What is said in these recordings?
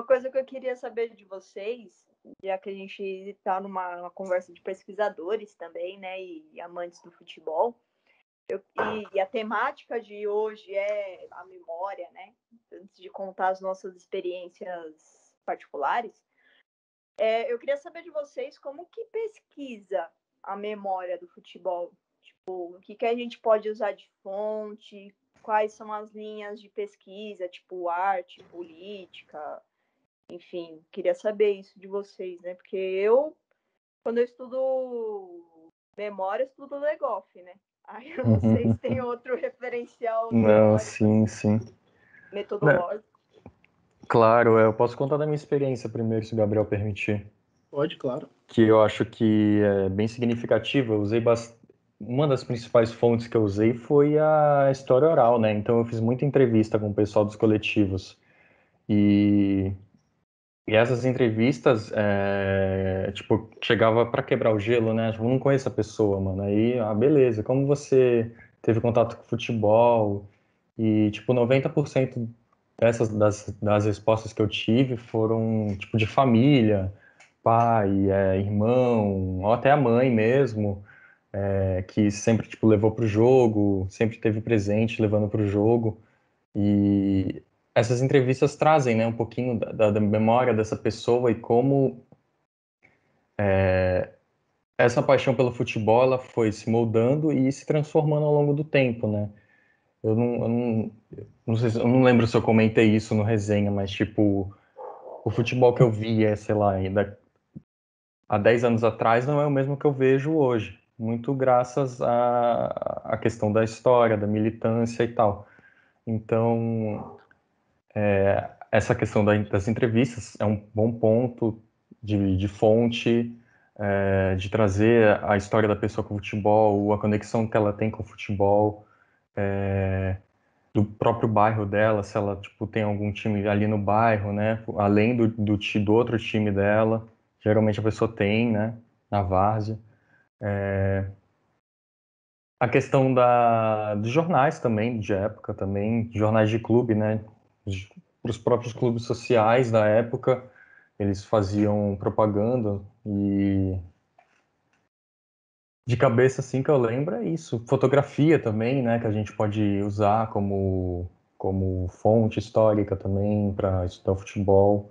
Uma coisa que eu queria saber de vocês, já que a gente está numa conversa de pesquisadores também, né, e amantes do futebol, e a temática de hoje é a memória, né, antes de contar as nossas experiências particulares, eu queria saber de vocês como que pesquisa a memória do futebol. Tipo, o que a gente pode usar de fonte, quais são as linhas de pesquisa, tipo arte, política, enfim, queria saber isso de vocês, né? Porque quando eu estudo memória, eu estudo Legoff, né? Aí eu não sei se tem outro referencial Não, teórico, sim, sim. metodológico. Claro, eu posso contar da minha experiência primeiro, se o Gabriel permitir. Pode, claro. Que eu acho que é bem significativa. Eu usei uma das principais fontes que eu usei foi a história oral, né? Então eu fiz muita entrevista com o pessoal dos coletivos. E essas entrevistas, tipo, chegava para quebrar o gelo, né? Tipo, eu não conheço a pessoa, mano. Aí, beleza, como você teve contato com futebol? E, tipo, 90% das respostas que eu tive foram, tipo, de família, pai, irmão, ou até a mãe mesmo, que sempre, tipo, levou pro jogo, sempre teve presente levando pro jogo. E essas entrevistas trazem, né, um pouquinho da memória dessa pessoa e como essa paixão pelo futebol ela foi se moldando e se transformando ao longo do tempo, né? Eu não sei, eu não lembro se eu comentei isso no resenha, mas tipo, o futebol que eu via, sei lá, ainda há 10 anos atrás não é o mesmo que eu vejo hoje, muito graças à questão da história, da militância e tal. Então, essa questão das entrevistas é um bom ponto de fonte, de trazer a história da pessoa com o futebol, a conexão que ela tem com o futebol, do próprio bairro dela, se ela tipo, tem algum time ali no bairro, né? Além do outro time dela, geralmente a pessoa tem, né? Na várzea. A questão dos jornais também, de época também, jornais de clube, né? Para os próprios clubes sociais da época, eles faziam propaganda e de cabeça assim que eu lembro é isso. Fotografia também, né? Que a gente pode usar como fonte histórica também para estudar futebol.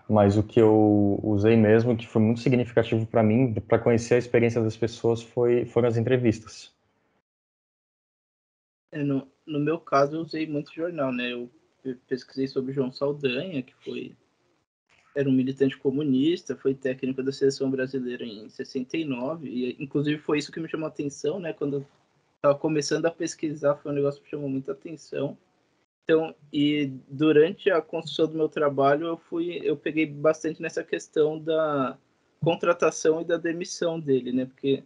Mas o que eu usei mesmo, que foi muito significativo para mim, para conhecer a experiência das pessoas, foram as entrevistas. No meu caso, eu usei muito jornal, né? Eu pesquisei sobre João Saldanha, era um militante comunista, foi técnico da seleção brasileira em 69, e inclusive foi isso que me chamou a atenção, né? Quando eu estava começando a pesquisar, foi um negócio que me chamou muita atenção. Então, e durante a construção do meu trabalho, eu peguei bastante nessa questão da contratação e da demissão dele, né? Porque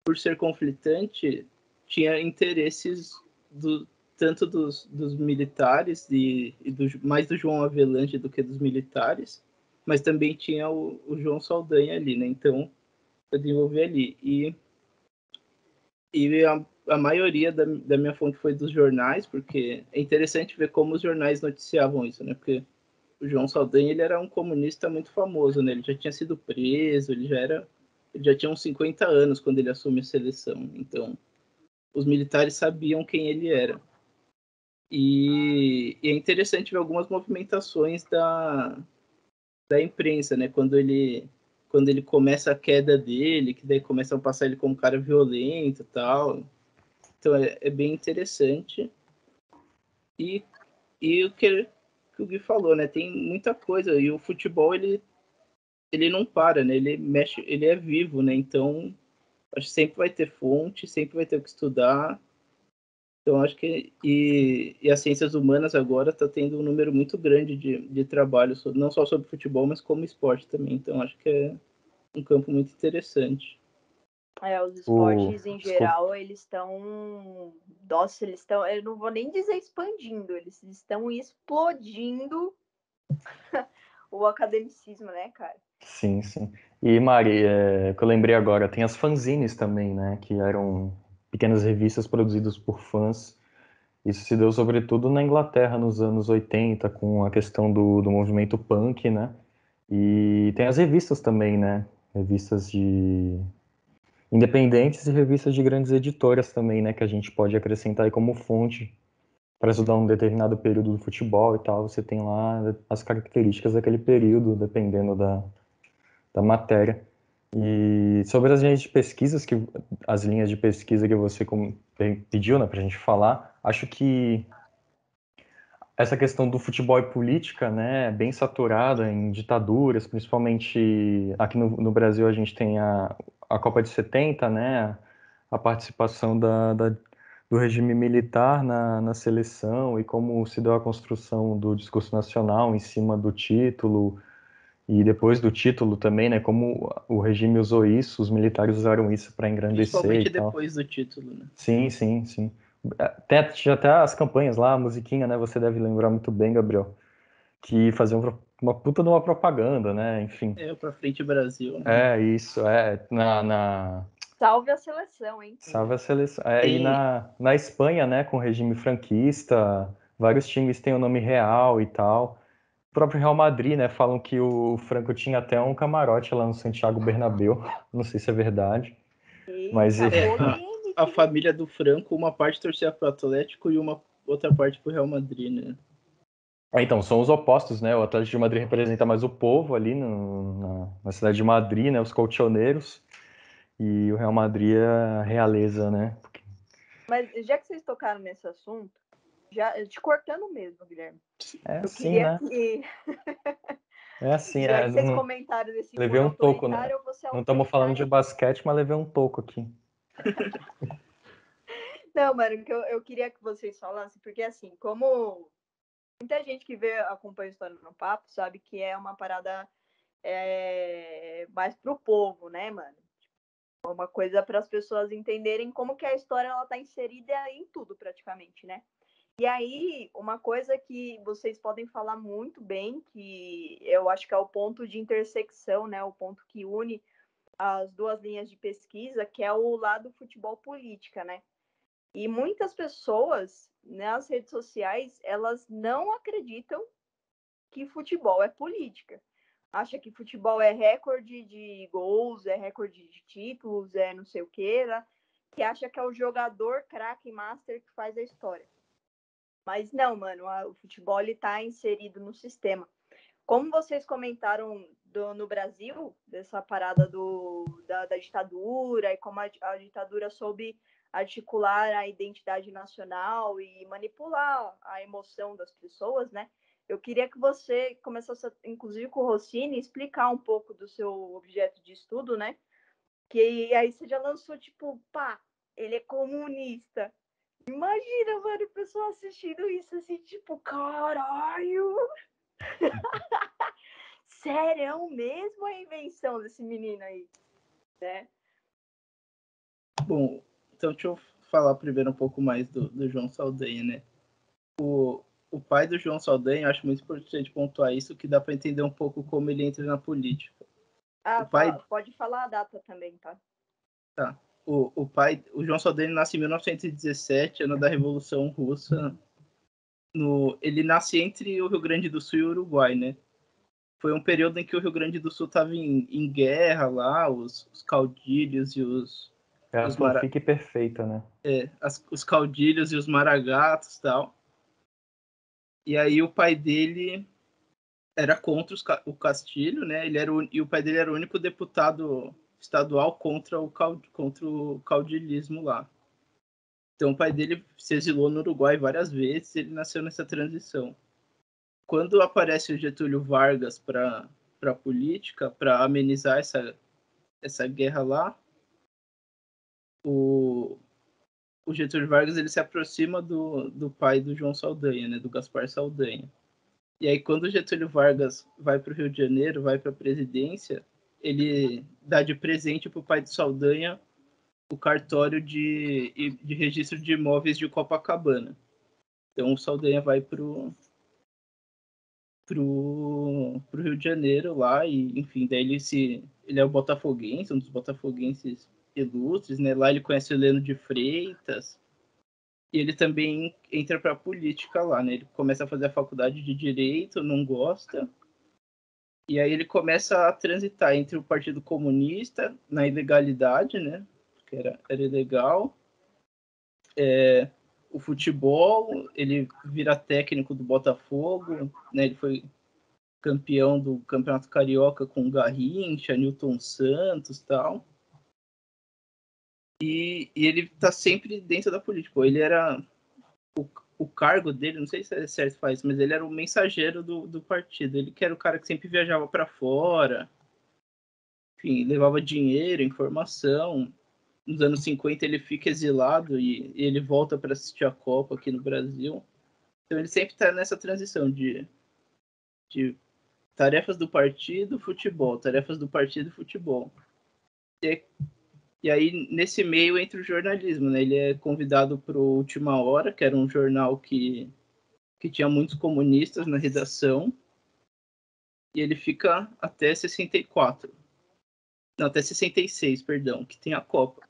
por ser conflitante, tinha interesses tanto dos militares mais do João Avelange do que dos militares, mas também tinha o João Saldanha ali, né? Então, eu desenvolvi ali. E a maioria da minha fonte foi dos jornais, porque é interessante ver como os jornais noticiavam isso, né? Porque o João Saldanha, ele era um comunista muito famoso, né? Ele já tinha sido preso, ele já tinha uns 50 anos quando ele assume a seleção. Então, os militares sabiam quem ele era. E é interessante ver algumas movimentações da imprensa, né? Quando ele começa a queda dele, que daí começam a passar ele como um cara violento e tal. Então é bem interessante. E o que o Gui falou, né? Tem muita coisa. E o futebol, ele não para, né? Ele mexe, ele é vivo, né? Então, acho que sempre vai ter fonte, sempre vai ter o que estudar. Então, acho que. E as ciências humanas agora está tendo um número muito grande de trabalho, não só sobre futebol, mas como esporte também. Então, acho que é um campo muito interessante. Os esportes em geral, eles estão. Nossa, eles estão. Eu não vou nem dizer expandindo, eles estão explodindo o academicismo, né, cara? Sim, sim. E Mari, que eu lembrei agora, tem as fanzines também, né? Que eram pequenas revistas produzidas por fãs. Isso se deu sobretudo na Inglaterra nos anos 80, com a questão do movimento punk, né? E tem as revistas também, né? Revistas de independentes e revistas de grandes editoras também, né? Que a gente pode acrescentar aí como fonte para estudar um determinado período do futebol e tal. Você tem lá as características daquele período, dependendo da matéria. E sobre as linhas de pesquisa que você pediu, né, para a gente falar, acho que essa questão do futebol e política, né, é bem saturada em ditaduras, principalmente aqui no Brasil a gente tem a Copa de 70, né, a participação do regime militar na seleção e como se deu a construção do discurso nacional em cima do título e depois do título também, né, como o regime usou isso, os militares usaram isso para engrandecer e Principalmente tal. depois do título, né? Sim, sim, sim. Tinha até as campanhas lá, a musiquinha, né? Você deve lembrar muito bem, Gabriel, que faziam uma puta de uma propaganda, né? Enfim. É, pra frente Brasil, né? É, isso, Salve a seleção, hein? Salve a seleção. É, e Tem, na Espanha, né, com o regime franquista, vários times têm o nome real e tal. O próprio Real Madrid, né, falam que o Franco tinha até um camarote lá no Santiago Bernabéu. Não sei se é verdade, mas Eita, a polêmica. família do Franco, uma parte torcia pro Atlético e uma outra parte pro Real Madrid, né? Então, são os opostos, né? O Atlético de Madrid representa mais o povo ali na cidade de Madrid, né? Os colchoneiros. E o Real Madrid é a realeza, né? Mas já que vocês tocaram nesse assunto, já te cortando mesmo, Guilherme. É Eu assim, queria né? que, É assim, já que vocês comentaram desse levei cunho um toco, né? autoritário, eu vou ser Não estamos falando de autoritária. basquete, mas levei um toco aqui. Não, mano, que eu queria que vocês falassem, porque assim, como muita gente que acompanha a História no Papo sabe que é uma parada mais pro povo, né, mano? Uma coisa para as pessoas entenderem como que a história ela tá inserida em tudo praticamente, né? E aí, uma coisa que vocês podem falar muito bem, que eu acho que é o ponto de intersecção, né? O ponto que une as duas linhas de pesquisa, que é o lado futebol política, né? E muitas pessoas nas redes sociais, elas não acreditam que futebol é política. Acha que futebol é recorde de gols, é recorde de títulos, é não sei o que, né? Que acha que é o jogador craque master que faz a história. Mas não, mano, o futebol está inserido no sistema. Como vocês comentaram no Brasil, dessa parada da ditadura, e como a ditadura soube articular a identidade nacional e manipular a emoção das pessoas, né? Eu queria que você começasse, inclusive com o Rossini, explicar um pouco do seu objeto de estudo, né? Que aí você já lançou, tipo, pá, ele é comunista. Imagina, mano, o pessoal assistindo isso assim, tipo, caralho! Sério mesmo a invenção desse menino aí, né? Bom, então deixa eu falar primeiro um pouco mais do João Saldanha, né? O pai do João Saldanha, eu acho muito importante pontuar isso, que dá para entender um pouco como ele entra na política. Ah, O pai, pode falar a data também, tá? tá. O João Saldanha nasce em 1917, ano da Revolução Russa. Ele nasce entre o Rio Grande do Sul e o Uruguai, né? Foi um período em que o Rio Grande do Sul estava em guerra lá, os caudilhos e É a os, sua mara, fique perfeita, né? os caudilhos e os maragatos e tal. E aí o pai dele era contra o Castilho, né? E o pai dele era o único deputado estadual contra o caudilismo lá. Então o pai dele se exilou no Uruguai várias vezes, ele nasceu nessa transição. Quando aparece o Getúlio Vargas para a política, para amenizar essa guerra lá, o Getúlio Vargas ele se aproxima do pai do João Saldanha, né, do Gaspar Saldanha. E aí, quando o Getúlio Vargas vai para o Rio de Janeiro, vai para a presidência, ele dá de presente para o pai de Saldanha o cartório de registro de imóveis de Copacabana. Então, o Saldanha vai pro Rio de Janeiro lá e, enfim, daí ele é o botafoguense, um dos botafoguenses ilustres, né? Lá ele conhece o Heleno de Freitas, E ele também entra para a política lá, né? Ele começa a fazer a faculdade de Direito, não gosta. E aí ele começa a transitar entre o Partido Comunista, na ilegalidade, né? Porque era ilegal. O futebol, ele vira técnico do Botafogo, né? Ele foi campeão do Campeonato Carioca com Garrincha, Newton Santos e tal. E ele tá sempre dentro da política. Ele era... O cargo dele, não sei se é certo faz, mas ele era o mensageiro do partido. Ele que era o cara que sempre viajava para fora, enfim, levava dinheiro, informação. Nos anos 50 ele fica exilado e ele volta para assistir a Copa aqui no Brasil. Então ele sempre está nessa transição de tarefas do partido, futebol, tarefas do partido, futebol. E aí, nesse meio, entra o jornalismo, né? Ele é convidado para o Última Hora, que era um jornal que tinha muitos comunistas na redação, e ele fica até 64. Não, até 66, perdão, que tem a Copa.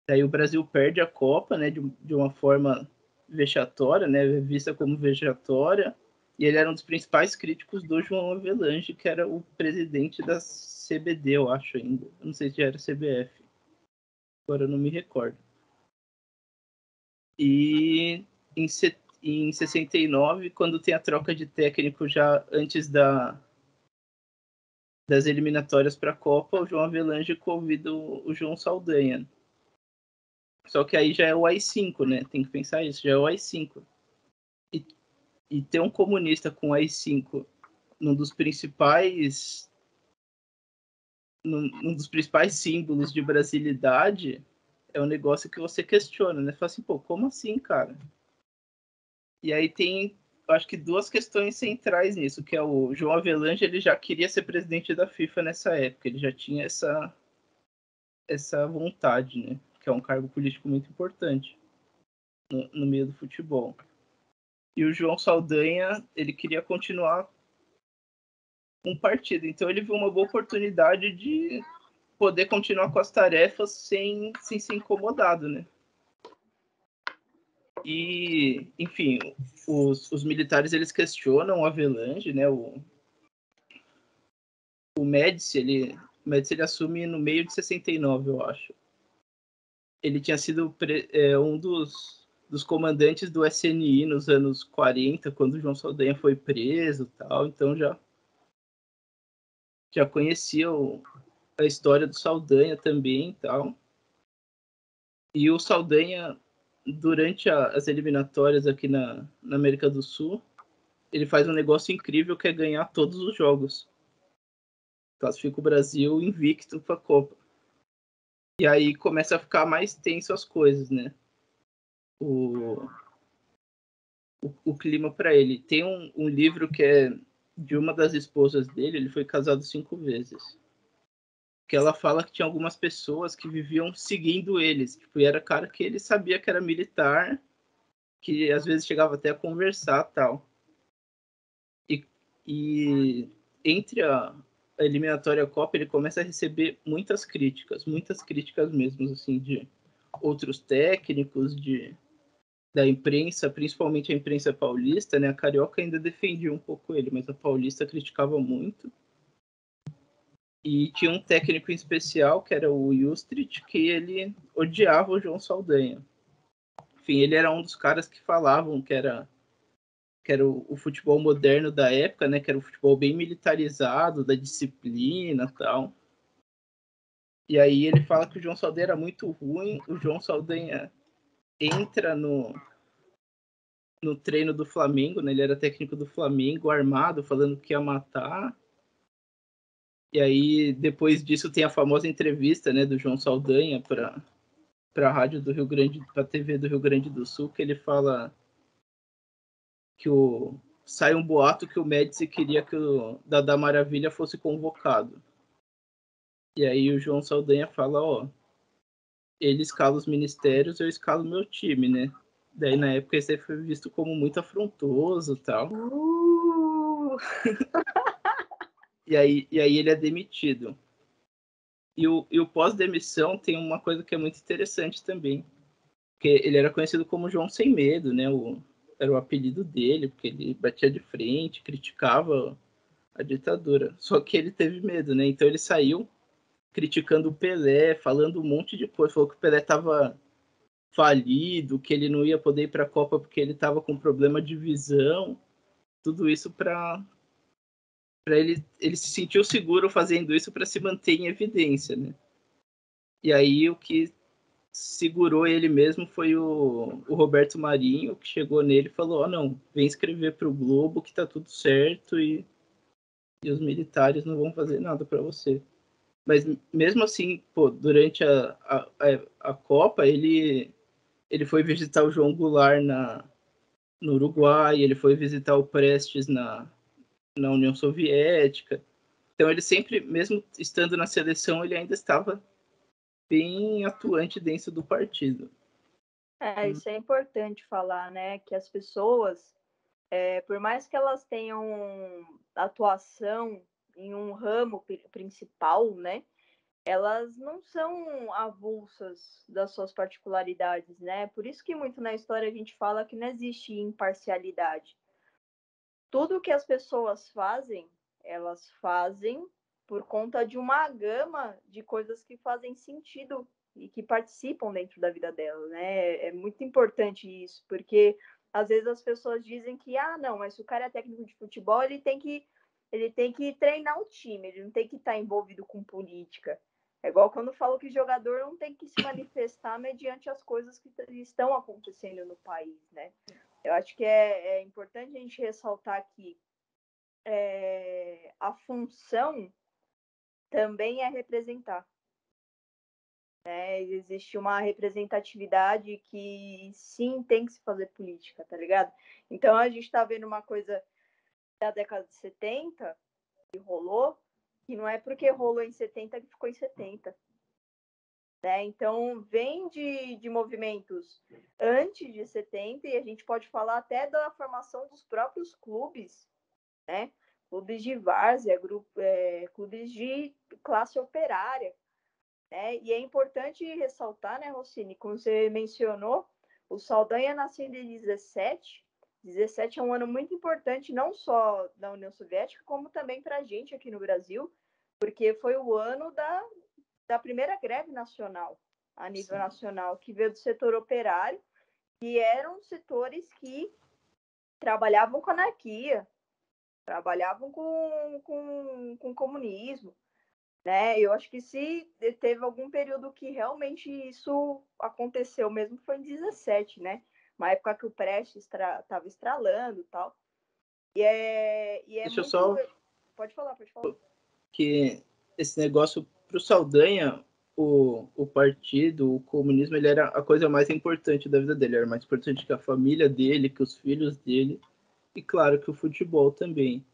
Daí o Brasil perde a Copa, né, de uma forma vexatória, né, vista como vexatória, e ele era um dos principais críticos do João Avelange, que era o presidente da CBD, eu acho ainda. Eu não sei se já era CBF. Agora eu não me recordo. E em 69, quando tem a troca de técnico já antes das eliminatórias para a Copa, o João Avelange convida o João Saldanha. Só que aí já é o AI-5, né? Tem que pensar isso, já é o AI-5. E ter um comunista com AI-5 num dos principais símbolos de brasilidade é um negócio que você questiona, né? Fala assim, pô, como assim, cara? E aí tem, eu acho que duas questões centrais nisso, que é o João Avelange, ele já queria ser presidente da FIFA nessa época, ele já tinha essa vontade, né? Que é um cargo político muito importante no meio do futebol. E o João Saldanha, ele queria continuar com o partido, então ele viu uma boa oportunidade de poder continuar com as tarefas sem ser incomodado, né? E, enfim, os militares, eles questionam o Avelange, né? O Médici, ele assume no meio de 69, eu acho. Ele tinha sido um dos comandantes do SNI nos anos 40, quando o João Saldanha foi preso e tal, então já conhecia a história do Saldanha também e tal. E o Saldanha, durante as eliminatórias aqui na América do Sul, ele faz um negócio incrível que é ganhar todos os jogos. Classifica o Brasil invicto para a Copa. E aí começa a ficar mais tenso as coisas, né? O clima para ele. Tem um livro que é de uma das esposas dele, ele foi casado 5 vezes. Que ela fala que tinha algumas pessoas que viviam seguindo eles. Tipo, e era cara que ele sabia que era militar, que às vezes chegava até a conversar tal. E entre a eliminatória Copa, ele começa a receber muitas críticas mesmo, assim, de outros técnicos, da imprensa, principalmente a imprensa paulista, né? A carioca ainda defendia um pouco ele, mas a paulista criticava muito. E tinha um técnico em especial, que era o Justrich, que ele odiava o João Saldanha. Enfim, ele era um dos caras que falavam que era o futebol moderno da época, né? Que era o futebol bem militarizado, da disciplina e tal. E aí ele fala que o João Saldanha era muito ruim. O João Saldanha entra no treino do Flamengo, né? Ele era técnico do Flamengo, armado, falando que ia matar. E aí, depois disso, tem a famosa entrevista, né, do João Saldanha para a rádio do Rio Grande, para a TV do Rio Grande do Sul, que ele fala que sai um boato que o Médici queria que o Dadá Maravilha fosse convocado. E aí o João Saldanha fala, ó, ele escala os ministérios, eu escalo meu time, né? Daí na época isso aí foi visto como muito afrontoso e tal. E aí ele é demitido. E o pós-demissão tem uma coisa que é muito interessante também, Porque ele era conhecido como João Sem Medo, né? Era o apelido dele, porque ele batia de frente, criticava a ditadura. Só que ele teve medo, né? Então ele saiu criticando o Pelé, falando um monte de coisa. Falou que o Pelé estava falido, que ele não ia poder ir para a Copa porque ele estava com problema de visão. Tudo isso para ele se sentiu seguro fazendo isso para se manter em evidência, né? E aí o que segurou ele mesmo foi o Roberto Marinho, que chegou nele e falou: não, vem escrever para o Globo que tá tudo certo e os militares não vão fazer nada para você. Mas mesmo assim, pô, durante a Copa, ele foi visitar o João Goulart no Uruguai, ele foi visitar o Prestes na União Soviética. Então ele sempre, mesmo estando na seleção, ele ainda estava bem atuante dentro do partido. Isso é importante falar, né? Que as pessoas, por mais que elas tenham atuação em um ramo principal, né? Elas não são avulsas das suas particularidades, né? Por isso que muito na história a gente fala que não existe imparcialidade. Tudo que as pessoas fazem, elas fazem por conta de uma gama de coisas que fazem sentido e que participam dentro da vida dela, né? É muito importante isso, porque às vezes as pessoas dizem que, não, mas se o cara é técnico de futebol, ele tem que treinar o time, ele não tem que estar envolvido com política. É igual quando eu falo que jogador não tem que se manifestar mediante as coisas que estão acontecendo no país, né? Eu acho que é importante a gente ressaltar que a função também é representar. Né? Existe uma representatividade que sim tem que se fazer política, tá ligado? Então a gente está vendo uma coisa da década de 70 que rolou, que não é porque rolou em 70 que ficou em 70. Né? Então, vem de movimentos antes de 70 e a gente pode falar até da formação dos próprios clubes, né? Clubes de várzea, clubes de classe operária. Né? E é importante ressaltar, né, Rossini, como você mencionou, o Saldanha nasceu em 17. 17 é um ano muito importante, não só da União Soviética, como também para a gente aqui no Brasil, porque foi o ano da primeira greve nacional, a nível nacional, que veio do setor operário, que eram setores que trabalhavam com anarquia, trabalhavam com comunismo. Né? Eu acho que se teve algum período que realmente isso aconteceu mesmo, foi em 17, né? Uma época que o Prestes estava estralando e tal. E é Deixa muito... eu só... Pode falar. Que esse negócio para o Saldanha, o partido, o comunismo, ele era a coisa mais importante da vida dele. Era mais importante que a família dele, que os filhos dele, e claro que o futebol também.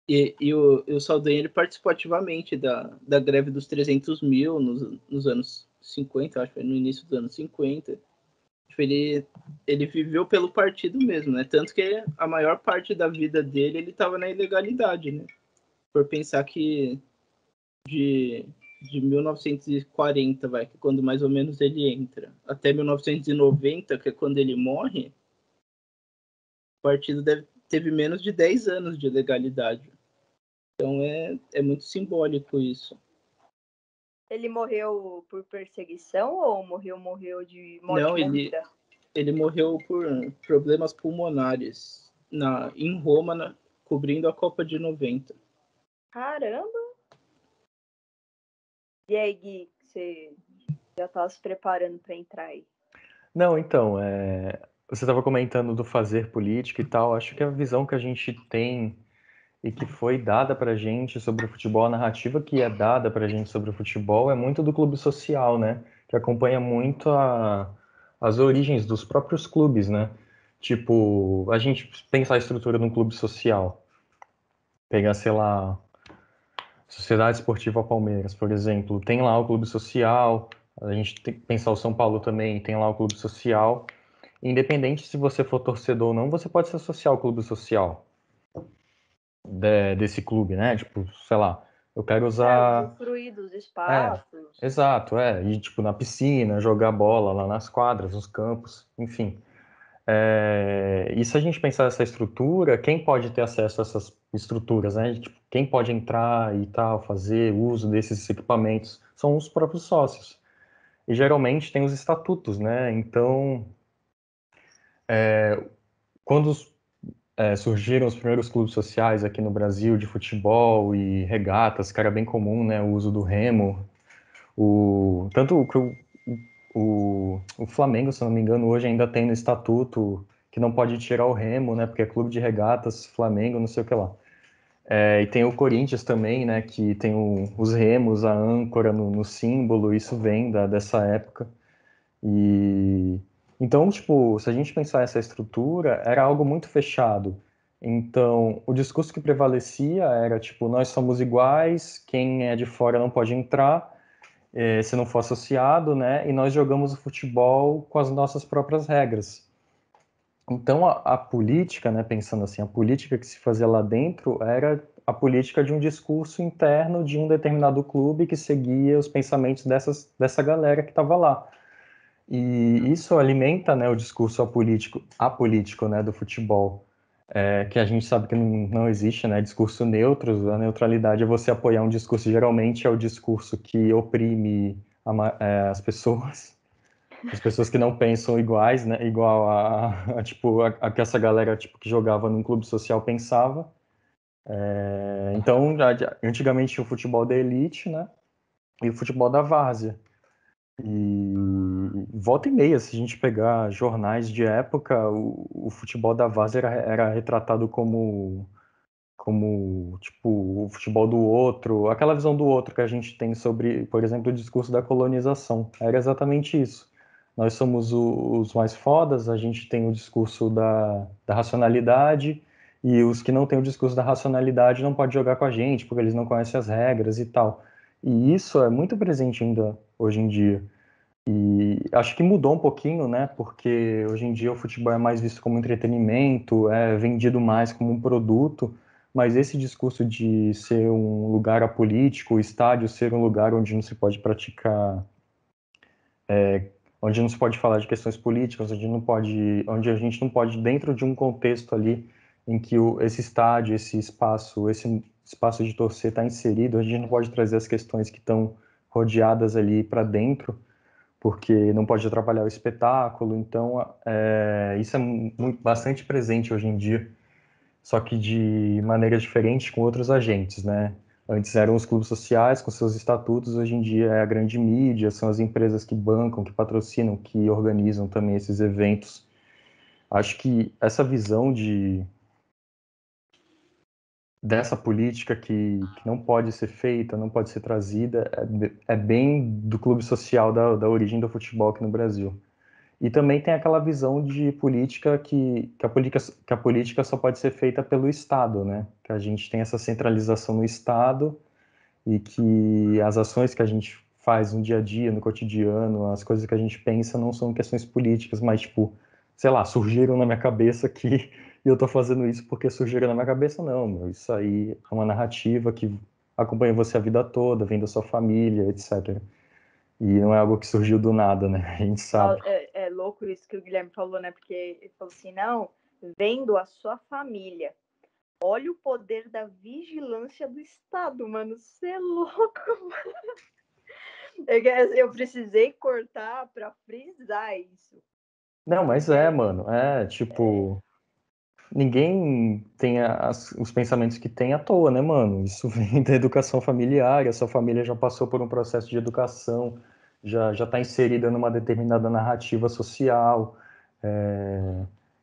E o Saldanha, ele participou ativamente da greve dos 300 mil nos anos 50, acho que foi no início dos anos 50. Ele viveu pelo partido mesmo, né? Tanto que a maior parte da vida dele, ele estava na ilegalidade, né? Por pensar que de 1940, que é quando mais ou menos ele entra, até 1990, que é quando ele morre, o partido teve menos de 10 anos de legalidade. Então é muito simbólico isso. Ele morreu por perseguição ou morreu de morte Não, morrida? Ele morreu por problemas pulmonares em Roma, cobrindo a Copa de 90. Caramba! E aí, Gui, você já estava se preparando para entrar aí? Não, então, você estava comentando do fazer política e tal. Acho que a visão que a gente tem e que foi dada para a gente sobre o futebol, a narrativa que é dada para a gente sobre o futebol é muito do clube social, né? Que acompanha muito as origens dos próprios clubes, né? Tipo, a gente pensar a estrutura de um clube social. Pegar, sei lá, Sociedade Esportiva Palmeiras, por exemplo. Tem lá o clube social, a gente tem que pensar o São Paulo também, tem lá o clube social. Independente se você for torcedor ou não, você pode se associar ao clube social desse clube, né? Tipo, sei lá, Eu quero usar... usufruir dos É, espaços. exato, ir, tipo, na piscina, jogar bola lá nas quadras, nos campos, enfim. E se a gente pensar essa estrutura, quem pode ter acesso a essas estruturas, né? Tipo, quem pode entrar e tal, fazer uso desses equipamentos, são os próprios sócios. E geralmente tem os estatutos, né? Então, quando surgiram os primeiros clubes sociais aqui no Brasil de futebol e regatas, que era bem comum, né? O uso do remo. Tanto que o Flamengo, se não me engano, hoje ainda tem no estatuto que não pode tirar o remo, né? Porque é clube de regatas, Flamengo, não sei o que lá. E tem o Corinthians também, né? Que tem os remos, a âncora no símbolo, isso vem dessa época. E então, tipo, se a gente pensar essa estrutura, era algo muito fechado. Então, o discurso que prevalecia era tipo, nós somos iguais, quem é de fora não pode entrar, se não for associado, né? E nós jogamos o futebol com as nossas próprias regras. Então, a política, né, pensando assim, a política que se fazia lá dentro era a política de um discurso interno de um determinado clube que seguia os pensamentos dessa galera que estava lá. E isso alimenta, né, o discurso apolítico, né, do futebol, que a gente sabe que não existe, né, discurso neutro. A neutralidade é você apoiar um discurso, geralmente é o discurso que oprime as pessoas que não pensam iguais, né, igual tipo, a que essa galera tipo, que jogava num clube social pensava. Então, antigamente tinha o futebol da elite, né, e o futebol da várzea. E volta e meia, se a gente pegar jornais de época, o futebol da várzea era retratado como tipo o futebol do outro, aquela visão do outro que a gente tem sobre, por exemplo, o discurso da colonização. Era exatamente isso. Nós somos os mais fodas, a gente tem o discurso da racionalidade, e os que não têm o discurso da racionalidade não podem jogar com a gente, porque eles não conhecem as regras e tal. E isso é muito presente ainda hoje em dia. E acho que mudou um pouquinho, né? Porque hoje em dia o futebol é mais visto como entretenimento, é vendido mais como um produto, mas esse discurso de ser um lugar apolítico, o estádio ser um lugar onde não se pode praticar, onde não se pode falar de questões políticas, onde a gente não pode, dentro de um contexto ali em que esse estádio, esse espaço de torcer está inserido, a gente não pode trazer as questões que estão rodeadas ali para dentro, porque não pode atrapalhar o espetáculo. Então, isso é bastante presente hoje em dia, só que de maneiras diferentes com outros agentes, né? Antes eram os clubes sociais com seus estatutos, hoje em dia é a grande mídia, são as empresas que bancam, que patrocinam, que organizam também esses eventos. Acho que essa visão dessa política que não pode ser feita, não pode ser trazida, é bem do clube social da origem do futebol aqui no Brasil. E também tem aquela visão de política que a política só pode ser feita pelo Estado, né? Que a gente tem essa centralização no Estado e que as ações que a gente faz no dia a dia, no cotidiano, as coisas que a gente pensa não são questões políticas, mas, tipo, sei lá, surgiram na minha cabeça aqui e eu tô fazendo isso porque surgiram na minha cabeça. Não, meu, isso aí é uma narrativa que acompanha você a vida toda, vem da sua família, etc. E não é algo que surgiu do nada, né? A gente sabe. É louco isso que o Guilherme falou, né? Porque ele falou assim, não, vendo a sua família. Olha o poder da vigilância do Estado, mano. Você é louco, mano. Eu precisei cortar para frisar isso. Não, mas mano, tipo, ninguém tem os pensamentos que tem à toa, né, mano? Isso vem da educação familiar, a sua família já passou por um processo de educação, já tá inserida numa determinada narrativa social,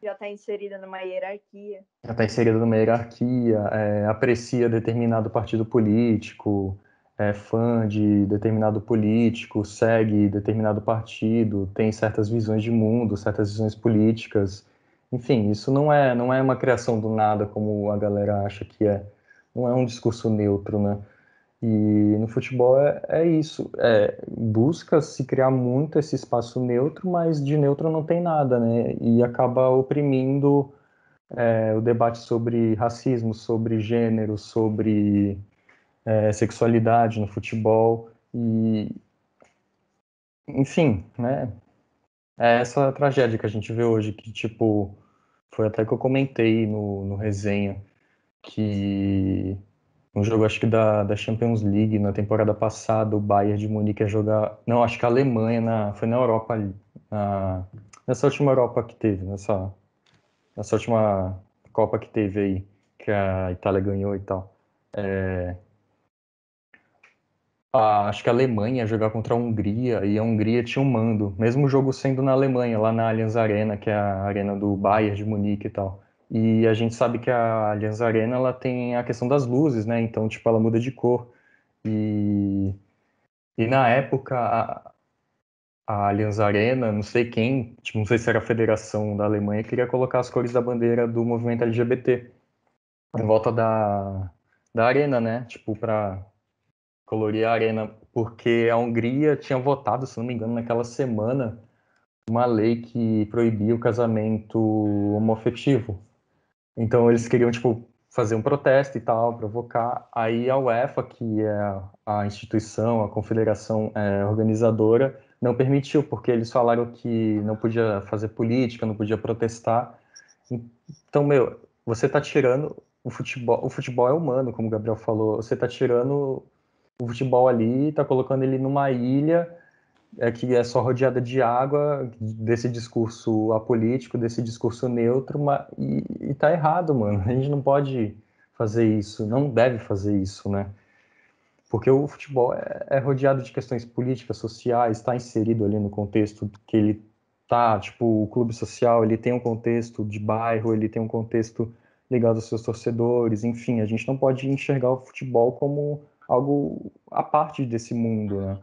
Já está inserida numa hierarquia. já está inserida numa hierarquia, aprecia determinado partido político, é fã de determinado político, segue determinado partido, tem certas visões de mundo, certas visões políticas. Enfim, isso não é uma criação do nada, como a galera acha que é. Não é um discurso neutro, né? E no futebol é isso. Busca se criar muito esse espaço neutro, mas de neutro não tem nada, né? E acaba oprimindo o debate sobre racismo, sobre gênero, sobre sexualidade no futebol, e, enfim, né? É essa tragédia que a gente vê hoje, que, tipo, foi até que eu comentei no resenha, que um jogo, acho que da Champions League, na temporada passada, o Bayern de Munique ia jogar... Não, acho que a Alemanha, foi na Europa ali, nessa última Europa que teve, nessa última Copa que teve aí, que a Itália ganhou e tal. Acho que a Alemanha ia jogar contra a Hungria, e a Hungria tinha um mando, mesmo o jogo sendo na Alemanha, lá na Allianz Arena, que é a arena do Bayern de Munique e tal. E a gente sabe que a Allianz Arena, ela tem a questão das luzes, né? Então, tipo, ela muda de cor. E, e na época, a Allianz Arena, não sei quem, tipo, não sei se era a Federação da Alemanha, queria colocar as cores da bandeira do movimento LGBT em volta da arena, né? Tipo, para colorir a arena, porque a Hungria tinha votado, se não me engano, naquela semana, uma lei que proibia o casamento homoafetivo. Então eles queriam, tipo, fazer um protesto e tal, provocar. Aí a UEFA, que é a instituição, a confederação organizadora, não permitiu, porque eles falaram que não podia fazer política, não podia protestar. Então, meu, você tá tirando o futebol é humano, como o Gabriel falou, você tá tirando o futebol ali, tá colocando ele numa ilha que é só rodeada de água, desse discurso apolítico, desse discurso neutro, e tá errado, mano. A gente não pode fazer isso, não deve fazer isso, né? Porque o futebol é rodeado de questões políticas, sociais, está inserido ali no contexto que ele tá, tipo, o clube social, ele tem um contexto de bairro, ele tem um contexto ligado aos seus torcedores, enfim, a gente não pode enxergar o futebol como algo à parte desse mundo, né?